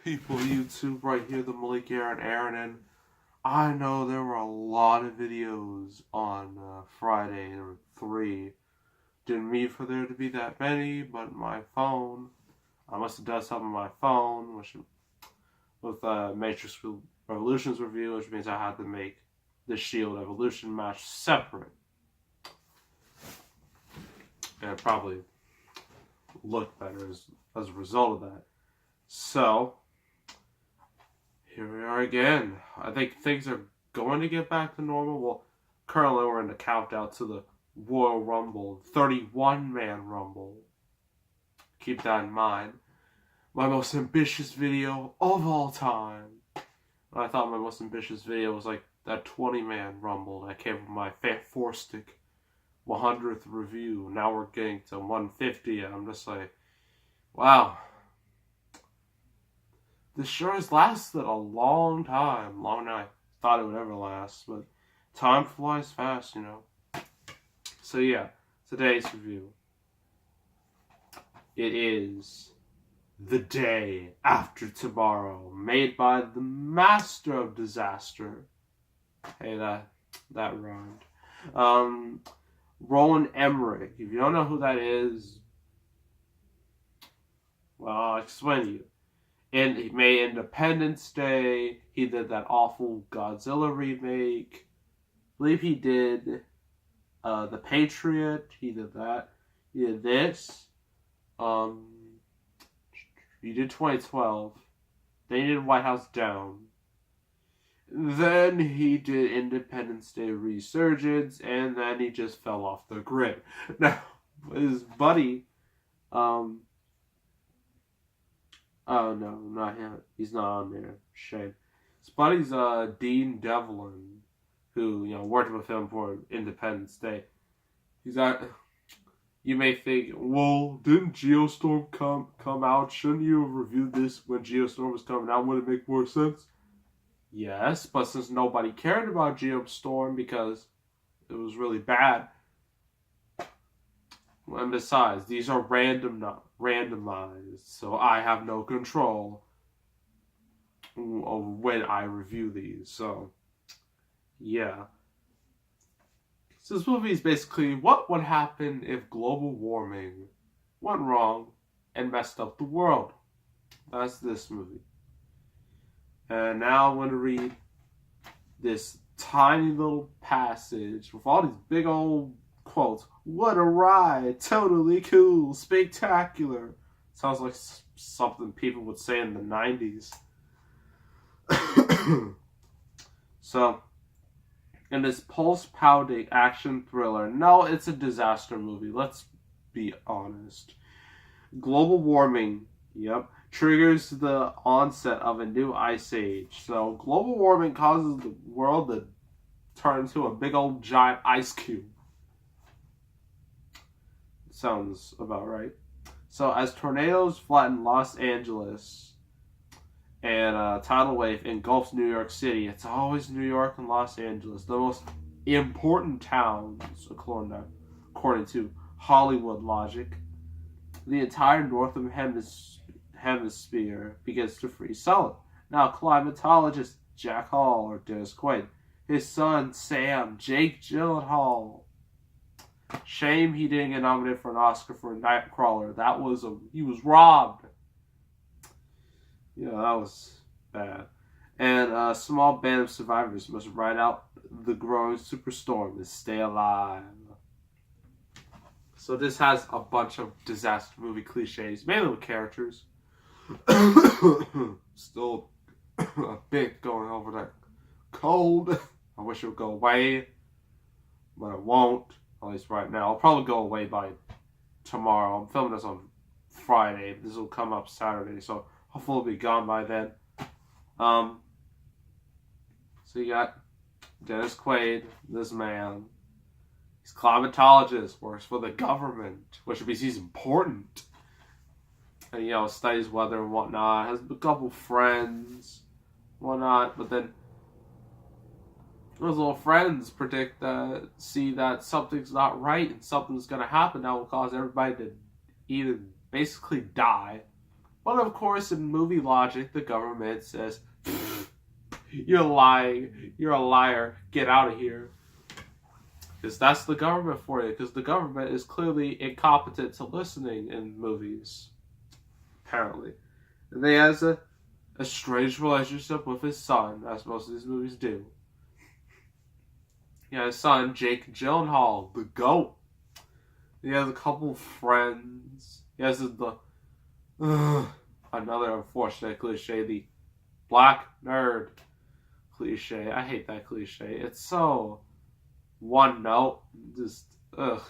people YouTube right here, the Malik Aaron, and I know there were a lot of videos on Friday. There were 3. Didn't mean for there to be that many, but my phone, I must have done something on my phone, which with Matrix Revolutions review, which means I had to make the Shield Evolution match separate. And it probably looked better as a result of that. So, here we are again. I think things are going to get back to normal. Well, currently we're in the countdown to the Royal Rumble, 31-man Rumble. Keep that in mind. My most ambitious video of all time. I thought my most ambitious video was like that 20-man Rumble that came from my Fat 4-stick 100th review. Now we're getting to 150, and I'm just like, wow. This sure has lasted a long time. Longer than I thought it would ever last, but time flies fast, you know. So yeah, today's review. It is The Day After Tomorrow, made by the master of disaster. Hey, that rhymed. Roland Emmerich. If you don't know who that is, well, I'll explain to you. And he made Independence Day. He did that awful Godzilla remake. I believe he did The Patriot. He did that. He did this. He did 2012. Then he did White House Down. Then he did Independence Day Resurgence, and then he just fell off the grid. Now, his buddy, oh no, not him. He's not on there. Shame. His buddy's Dean Devlin, who worked with him for Independence Day. He's not. You may think, well, didn't Geostorm come out? Shouldn't you have reviewed this when Geostorm was coming out? Would it make more sense? Yes, but since nobody cared about Geostorm because it was really bad, and besides, these are randomized, so I have no control of when I review these. So, yeah. So this movie is basically what would happen if global warming went wrong and messed up the world. That's this movie. And now I'm going to read this tiny little passage with all these big old quotes. What a ride! Totally cool! Spectacular! Sounds like something people would say in the 90s. So, in this pulse-pounding action thriller, no, it's a disaster movie, let's be honest. Global warming, yep, triggers the onset of a new ice age. So global warming causes the world to turn into a big old giant ice cube. Sounds about right. So as tornadoes flatten Los Angeles and a tidal wave engulfs New York City, it's always New York and Los Angeles, the most important towns, according to Hollywood logic. The entire northern hemisphere begins to freeze solid. Now, climatologist Jack Hall, or Dennis Quaid, his son Sam, Jake Gyllenhaal. Shame he didn't get nominated for an Oscar for Nightcrawler. He was robbed. Yeah, that was bad. And a small band of survivors must ride out the growing superstorm and stay alive. So this has a bunch of disaster movie cliches, mainly with characters. Still a bit going over that cold. I wish it would go away, but it won't, at least right now. It'll probably go away by tomorrow. I'm filming this on Friday. This will come up Saturday, so hopefully it'll be gone by then. So you got Dennis Quaid, this man. He's a climatologist, works for the government, which means he's important. And, studies weather and whatnot, has a couple friends, whatnot, but then those little friends see that something's not right and something's going to happen that will cause everybody to either basically die But of course, in movie logic, the government says, "You're lying. You're a liar. Get out of here." Because that's the government for you. Because the government is clearly incompetent to listening in movies. Apparently. And he has a strange relationship with his son, as most of these movies do. He has his son, Jake Gyllenhaal, the GOAT. He has a couple friends. He has another unfortunate cliche, the black nerd cliche. I hate that cliche. It's so one note. Just, it's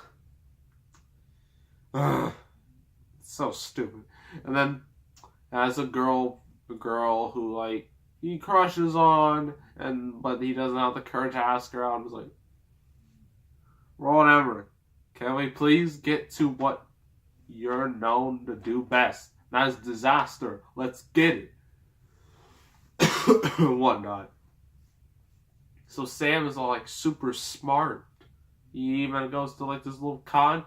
so stupid. And then as a girl who, like, he crushes on, but he doesn't have the courage to ask her out. I'm just like, Roland Emmerich, can we please get to what you're known to do best? That's disaster. Let's get it. Whatnot. So Sam is all, like, super smart. He even goes to, like, this little I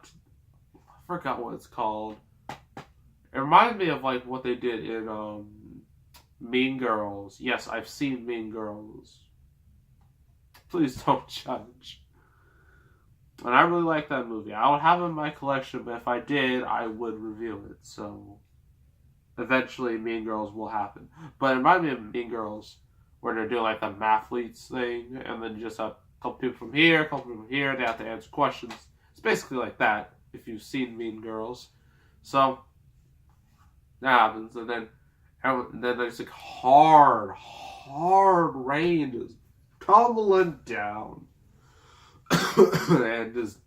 forgot what it's called. It reminds me of, like, what they did in Mean Girls. Yes, I've seen Mean Girls. Please don't judge. And I really like that movie. I would have it in my collection, but if I did, I would review it. So eventually Mean Girls will happen. But it reminds me of Mean Girls, where they're doing, like, the mathletes thing, and then you just have a couple people from here, a couple people from here, they have to answer questions. It's basically like that, if you've seen Mean Girls. So that happens, and then there's, like, hard rain just tumbling down. And just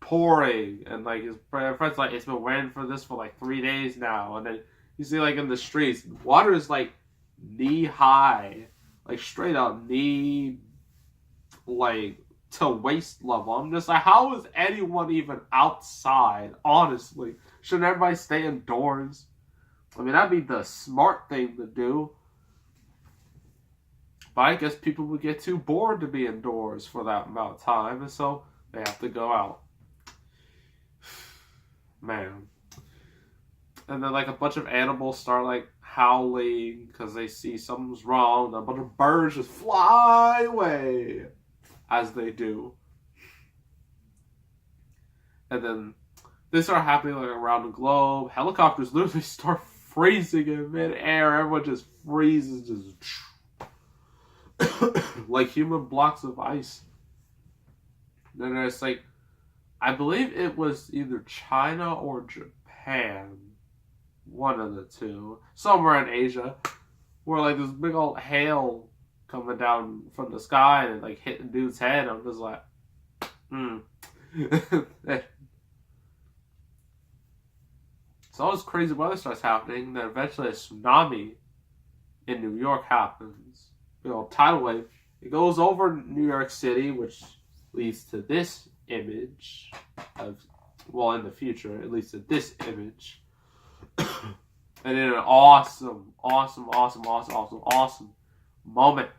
pouring, and, like, his friend's like, it's been raining for this for, like, 3 days now. And then you see, like, in the streets, water is, like, knee high, like, straight up knee, like, to waist level. I'm just like, how is anyone even outside? Honestly, shouldn't everybody stay indoors? I mean, that'd be the smart thing to do. But I guess people would get too bored to be indoors for that amount of time, and so they have to go out. Man. And then, like, a bunch of animals start, like, howling because they see something's wrong. A bunch of birds just fly away, as they do. And then they start happening, like, around the globe. Helicopters literally start freezing in midair. Everyone just freezes, just like human blocks of ice. Then there's, like, I believe it was either China or Japan, one of the two, somewhere in Asia, where, like, this big old hail coming down from the sky and, like, hitting dude's head. I'm just like, So all this crazy weather starts happening, then eventually a tsunami in New York happens. You know, tidal wave. It goes over New York City, which leads to this image of, well, in the future, it leads to this image. And in an awesome moment,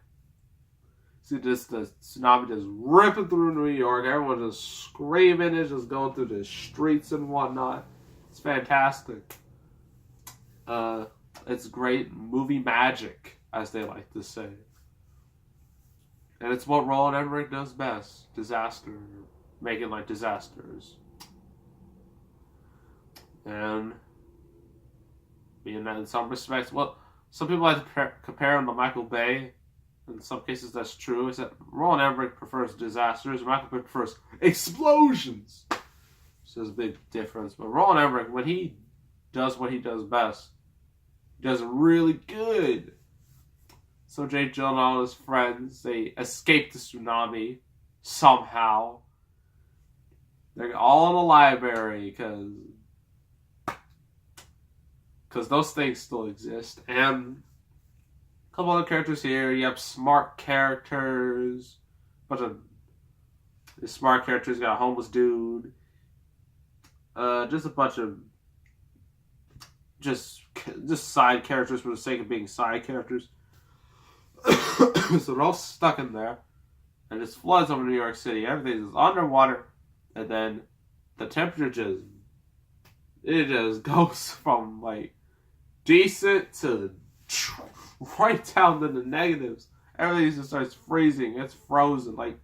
see just the tsunami just ripping through New York. Everyone just screaming. It's just going through the streets and whatnot. It's fantastic. It's great movie magic, as they like to say. And it's what Roland Emmerich does best. Disaster. Making, like, disasters. And being that in some respects, well, some people like to compare him to Michael Bay. In some cases, that's true. Is that Roland Emmerich prefers disasters, Michael Bay prefers explosions. So there's a big difference. But Roland Emmerich, when he does what he does best, he does it really good. So Jake Gyllenhaal and his friends, they escape the tsunami somehow. They're all in the library because those things still exist. And a couple other characters here. You have smart characters. Bunch of smart characters. You got a homeless dude. Just a bunch of just side characters for the sake of being side characters. So they're all stuck in there, and it floods over New York City. Everything is underwater, and then the temperature just goes from, like, decent to right down to the negatives. Everything just starts freezing. It's frozen. Like,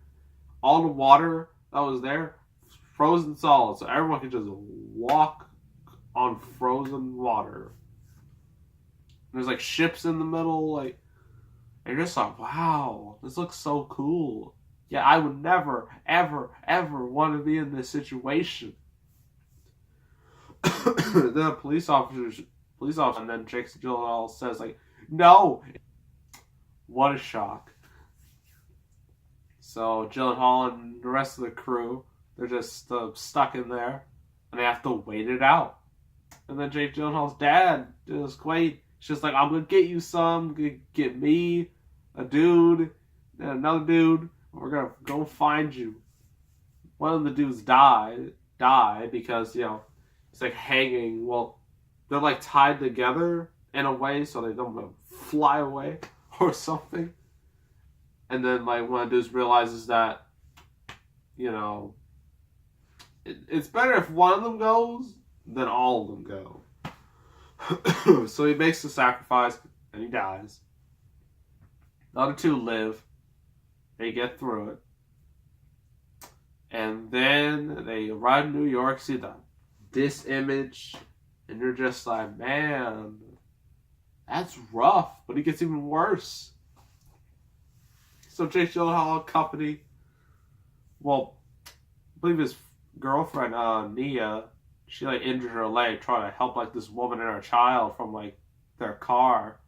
all the water that was there, frozen solid. So everyone can just walk on frozen water. There's like ships in the middle, like, and you're just like, wow, this looks so cool. Yeah, I would never, ever, ever want to be in this situation. Then a police officer, and then Jake Gyllenhaal says, like, no. What a shock. So Gyllenhaal and the rest of the crew, they're just stuck in there, and they have to wait it out. And then Jake Gyllenhaal's dad just wait. It's just like, I'm gonna get you some, get me, a dude, and another dude. We're gonna go find you. One of the dudes die because, you know, it's like hanging. Well, they're like tied together in a way so they don't fly away or something. And then, like, one of the dudes realizes that, you know, it's better if one of them goes than all of them go. So he makes the sacrifice and he dies. The other two live. They get through it. And then they arrive in New York, see this image, and you're just like, man, that's rough. But it gets even worse. So Jake Gyllenhaal company, well, I believe his girlfriend, Nia, she like injured her leg trying to help like this woman and her child from like their car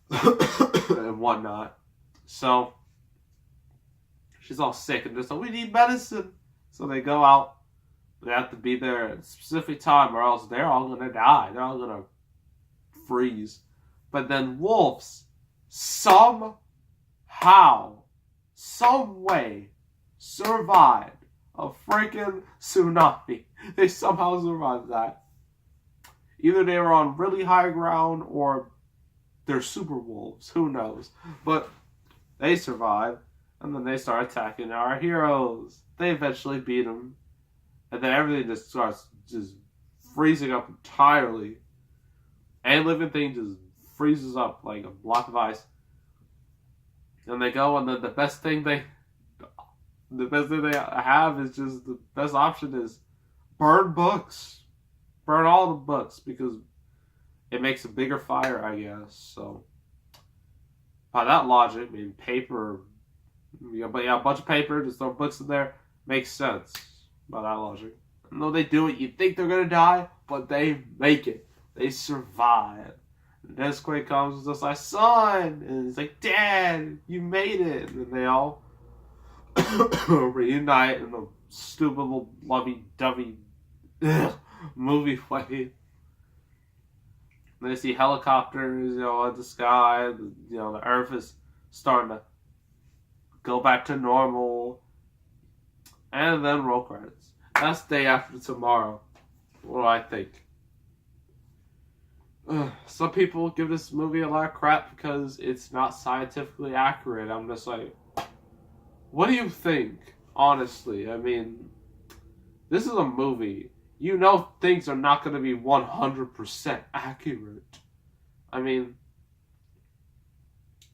and whatnot. So she's all sick and just like, we need medicine. So they go out. They have to be there at a specific time or else they're all gonna die. They're all gonna freeze. But then wolves somehow, some way survived a freaking tsunami. They somehow survived that. Either they were on really high ground or they're super wolves. Who knows? But they survived, and then they start attacking our heroes. They eventually beat them, and then everything just starts just freezing up entirely. Any living thing just freezes up like a block of ice. And they go, and then the best thing they have is just, the best option is burn books. Burn all the books, because it makes a bigger fire, I guess. So, by that logic, I mean, paper, but yeah, a bunch of paper, just throw books in there, makes sense by that logic. And though they do it, you think they're going to die, but they make it. They survive. And Nesquik comes and just like, son! And he's like, Dad, you made it! And then they all reunite in a stupid little lovey-dovey movie way. And they see helicopters, you know, in the sky. You know, the Earth is starting to go back to normal. And then roll credits. That's Day After Tomorrow. What do I think? Some people give this movie a lot of crap because it's not scientifically accurate. I'm just like, what do you think? Honestly, I mean, this is a movie. You know things are not going to be 100% accurate. I mean,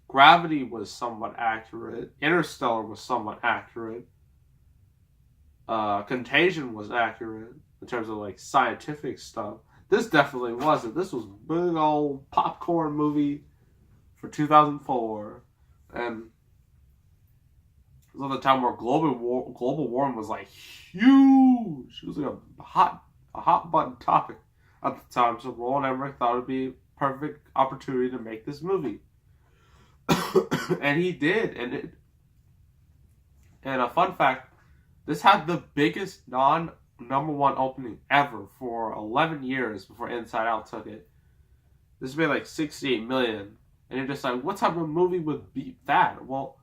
Gravity was somewhat accurate. Interstellar was somewhat accurate. Contagion was accurate in terms of like scientific stuff. This definitely wasn't. This was a big old popcorn movie for 2004, and it was at the time where global warming was like huge. It was like a hot button topic at the time. So Roland Emmerich thought it'd be a perfect opportunity to make this movie, and he did. And a fun fact: this had the biggest number one opening ever for 11 years before Inside Out took it. This made like $68 million. And you're just like, what type of movie would beat that? Well,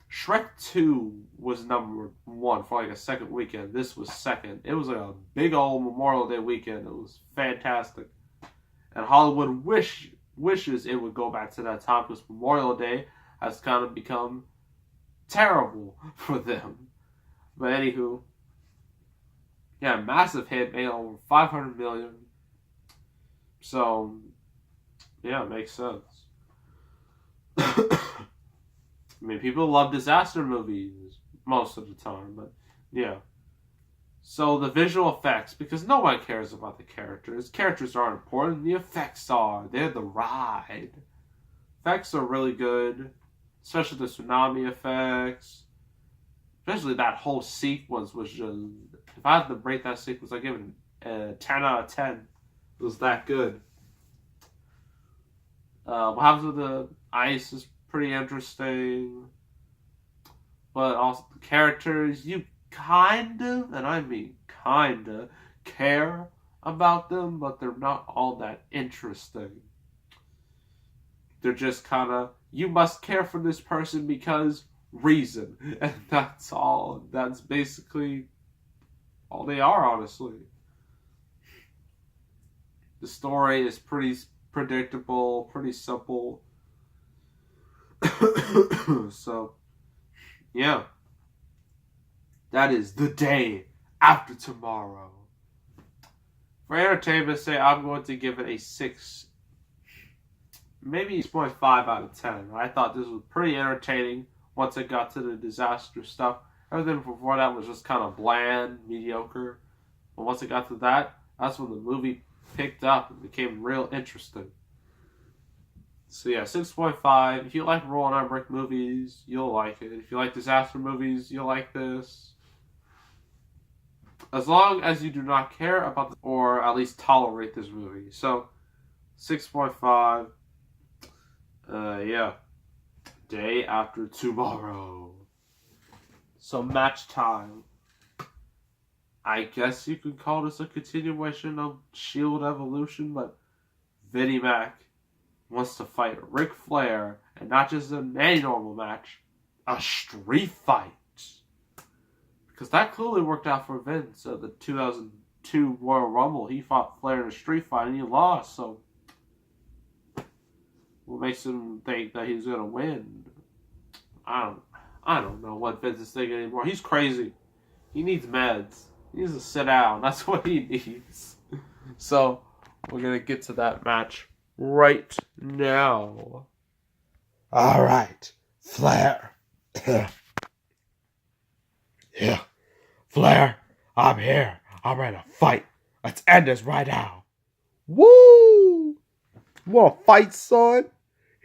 Shrek 2 was number one for like a second weekend. This was second. It was like a big old Memorial Day weekend. It was fantastic. And Hollywood wishes it would go back to that time, because Memorial Day has kind of become terrible for them. But anywho, yeah, massive hit, made over $500 million. So, yeah, it makes sense. I mean, people love disaster movies most of the time, but yeah. So the visual effects, because no one cares about the characters. Characters aren't important. The effects are. They're the ride. Effects are really good, especially the tsunami effects. Especially that whole sequence was just. If I had to rate that sequence, I'd give it a 10 out of 10. It was that good. What happens with the ice is pretty interesting. But also the characters, you kind of, and I mean kind of, care about them, but they're not all that interesting. They're just kind of, you must care for this person because reason. And that's all. That's basically all they are, honestly. The story is pretty predictable, pretty simple. So, yeah. That is The Day After Tomorrow. For entertainment's sake, I'm going to give it a 6, maybe 6.5 out of 10. I thought this was pretty entertaining once it got to the disaster stuff. Everything before that was just kind of bland, mediocre. But once it got to that, that's when the movie picked up and became real interesting. So yeah, 6.5. If you like Roland Emmerich movies, you'll like it. If you like disaster movies, you'll like this. As long as you do not care about or at least tolerate this movie. So, 6.5. Yeah. Day After Tomorrow. So, match time. I guess you could call this a continuation of Shield Evolution, but Vinnie Mac wants to fight Ric Flair, and not just in any normal match, a street fight. Because that clearly worked out for Vince at the 2002 Royal Rumble. He fought Flair in a street fight and he lost, so what makes him think that he's gonna win? I don't know what Vince is thinking anymore. He's crazy. He needs meds. He needs to sit down. That's what he needs. So we're gonna get to that match right now. All right, Flair. Yeah, Flair, I'm here. I'm ready to fight. Let's end this right now. Woo! You want to fight, son?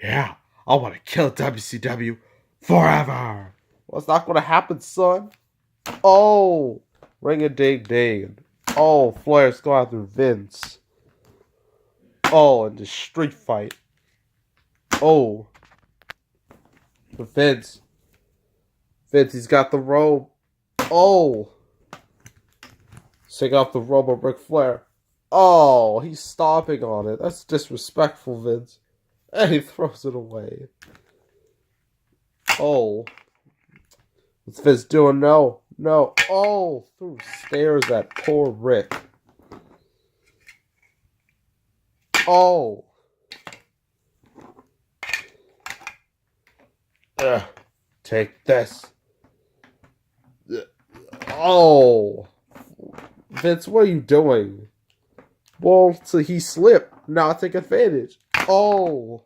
Yeah, I want to kill WCW forever. Well, it's not going to happen, son. Oh, ring-a-ding-ding. Oh, Flair's going after Vince. Oh, and the street fight. Oh. Vince, he's got the robe. Oh. Take off the robe of Ric Flair. Oh, he's stomping on it. That's disrespectful, Vince. And he throws it away. Oh. What's Vince doing? No. Oh, threw stairs at poor Rick. Oh. Take this. Oh. Vince, what are you doing? Well, so he slipped. Now I take advantage. Oh.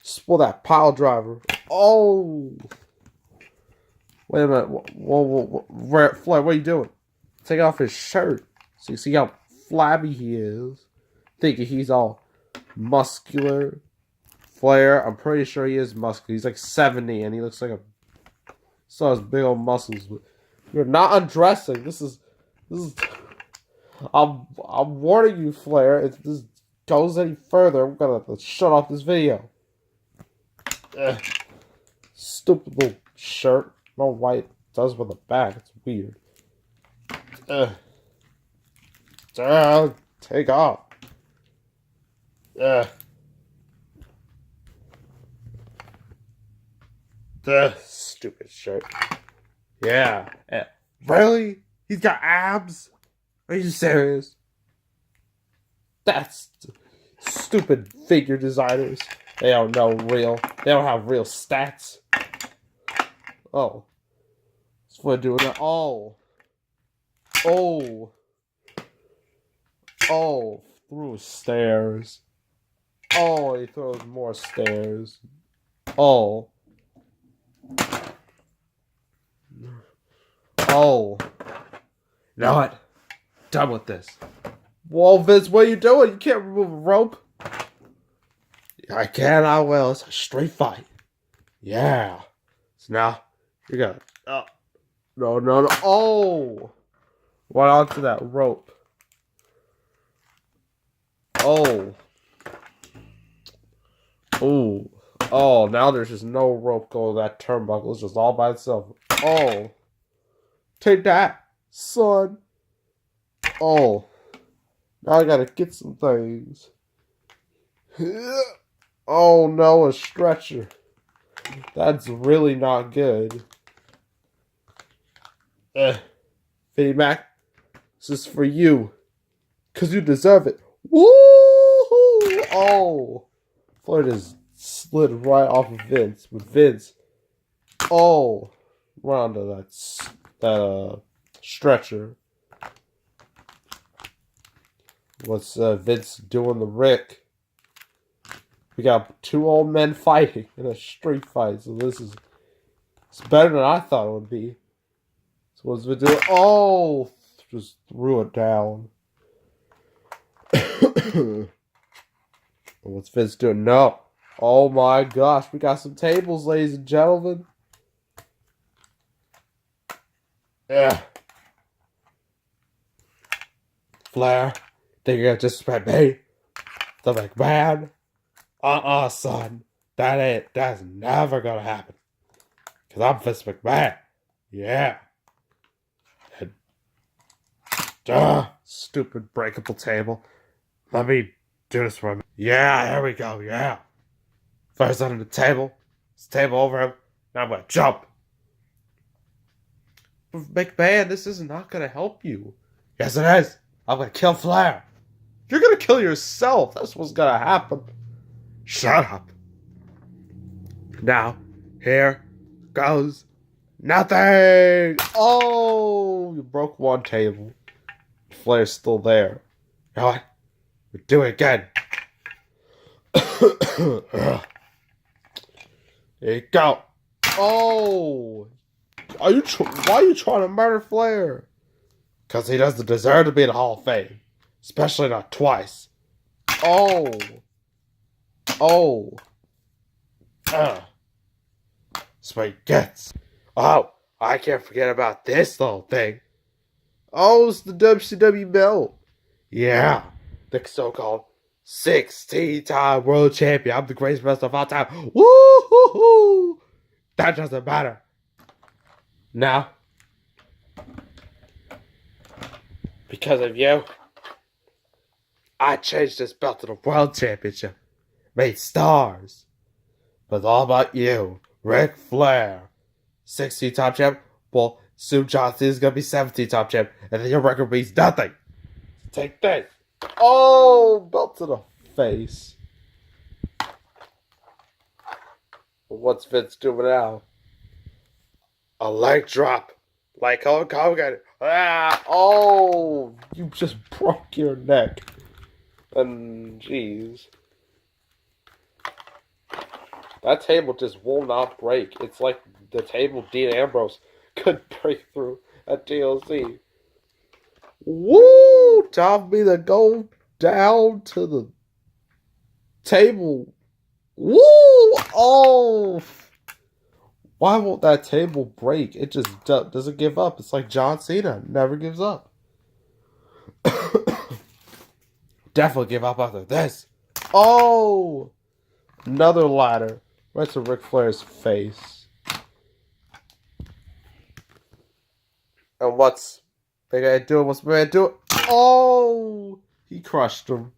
Just pull that pile driver. Oh. Wait a minute. Whoa. Flair, what are you doing? Take off his shirt. So you see how flabby he is. Thinking he's all muscular. Flair, I'm pretty sure he is muscular. He's like 70 and he looks like a... So has big old muscles. But you're not undressing. This is... I'm warning you, Flair. If this goes any further, I'm gonna have to shut off this video. Stupid little shirt. No white. Does with the back. It's weird. Take off. Stupid shirt. Yeah. Really? He's got abs? Are you serious? That's stupid figure designers. They don't know real. They don't have real stats. Oh. That's what doing that. Oh. threw stairs. Oh, he throws more stairs. Oh. Oh. You know what? Done with this. Whoa, Vince, what are you doing? You can't remove a rope. I can, I will. It's a straight fight. Yeah. So now, you're gonna... No. Oh! Right onto that rope. Oh. Ooh. Oh, now there's just no rope going to that turnbuckle. It's just all by itself. Oh. Take that, son. Oh. Now I gotta get some things. Oh no, a stretcher. That's really not good. Vinnie Mac, this is for you. Because you deserve it. Woo! Oh. Flair just slid right off of Vince. With Vince. Oh. Right onto that stretcher. What's Vince doing the Rick? We got two old men fighting in a street fight. So it's better than I thought it would be. So what's Vince doing? Oh! Just threw it down. What's Vince doing? No. Oh my gosh. We got some tables, ladies and gentlemen. Yeah. Flair, think you're gonna disrespect me? The McMahon? Son. That's never gonna happen. Cause I'm Vince McMahon. Yeah. And, stupid breakable table. Let me do this for him. Yeah, there we go, yeah. Flair's under the table. This table over him. Now I'm gonna jump. McMahon, this is not gonna help you. Yes, it is. I'm gonna kill Flair. You're gonna kill yourself. That's what's gonna happen. Shut up. Now, here goes nothing. Oh, you broke one table. Flair's still there. You know what? We'll do it again. There you go. Oh. Why are you trying to murder Flair? Because he doesn't deserve to be in the Hall of Fame. Especially not twice. Oh. That's what he gets. Oh, I can't forget about this little thing. Oh, it's the WCW belt. Yeah. The so-called 16-time world champion. I'm the greatest wrestler of all time. Woo-hoo-hoo. That doesn't matter. Now, because of you, I changed this belt to the World Championship. Made stars. But it's all about you, Ric Flair. 16-time champ. Well, soon John Cena's gonna be 17-time champ. And then your record means nothing. Take this. Oh, belt to the face. What's Vince doing now? A leg drop. Like Hulk Hogan. Oh, you just broke your neck. And jeez. That table just will not break. It's like the table Dean Ambrose could break through at TLC. Woo! Time for me to go down to the table. Woo! Oh! Why won't that table break? It just doesn't give up. It's like John Cena. Never gives up. Definitely give up after this. Oh! Another ladder. Right to Ric Flair's face. And what's Big Ed doing? What's Big Ed doing? Oh! He crushed him.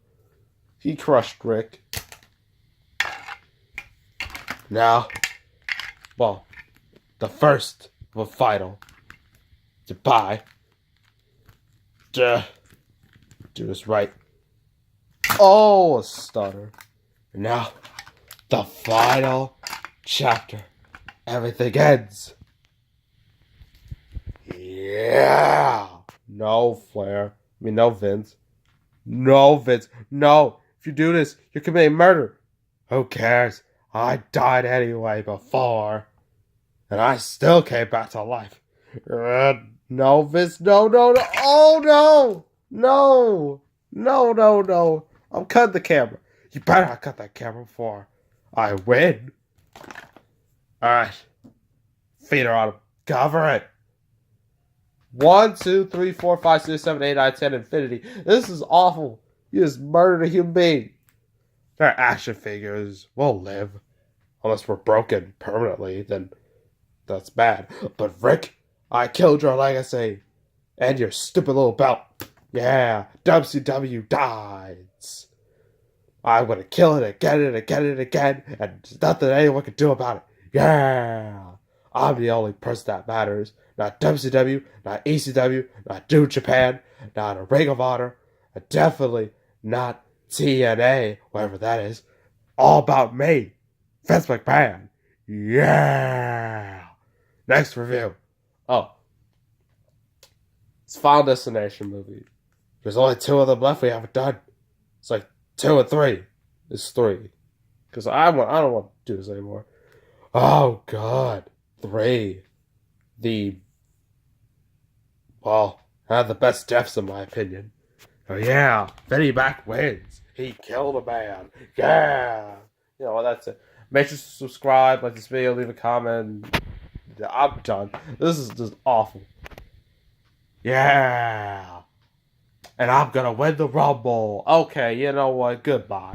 He crushed Rick. Now, well, the first of a final. Goodbye. Do this right. Oh, a stutter. And now, the final chapter. Everything ends. Yeah. No, Flair. No, Vince. No, Vince. No. If you do this, you're committing murder. Who cares? I died anyway before. And I still came back to life. No, Vince. No, no, no. Oh, no. No. No, no, no. I'm cutting the camera. You better not cut that camera before I win. Alright. Feet are on him. Cover it. 1, 2, 3, 4, 5, 6, 7, 8, 9, 10, infinity. This is awful. You just murdered a human being. Their action figures will live. Unless we're broken permanently, then that's bad. But Rick, I killed your legacy. And your stupid little belt. Yeah, WCW dies. I'm gonna kill it again and again and again, and there's nothing anyone can do about it. Yeah, I'm the only person that matters. Not WCW, not ECW, not New Japan, not a Ring of Honor, and definitely not TNA, whatever that is. All about me, Vince McMahon. Yeah. Next review. Oh, it's Final Destination movie. There's only 2 of them left we haven't done. It's like 2 and 3. It's 3. Because I don't want to do this anymore. Oh, God. 3. Had the best deaths in my opinion. Oh, yeah. Benny Mac wins. He killed a man. Yeah. You know, that's it. Make sure to subscribe, like this video, leave a comment. I'm done. This is just awful. Yeah. And I'm gonna win the Rumble. Okay, you know what? Goodbye.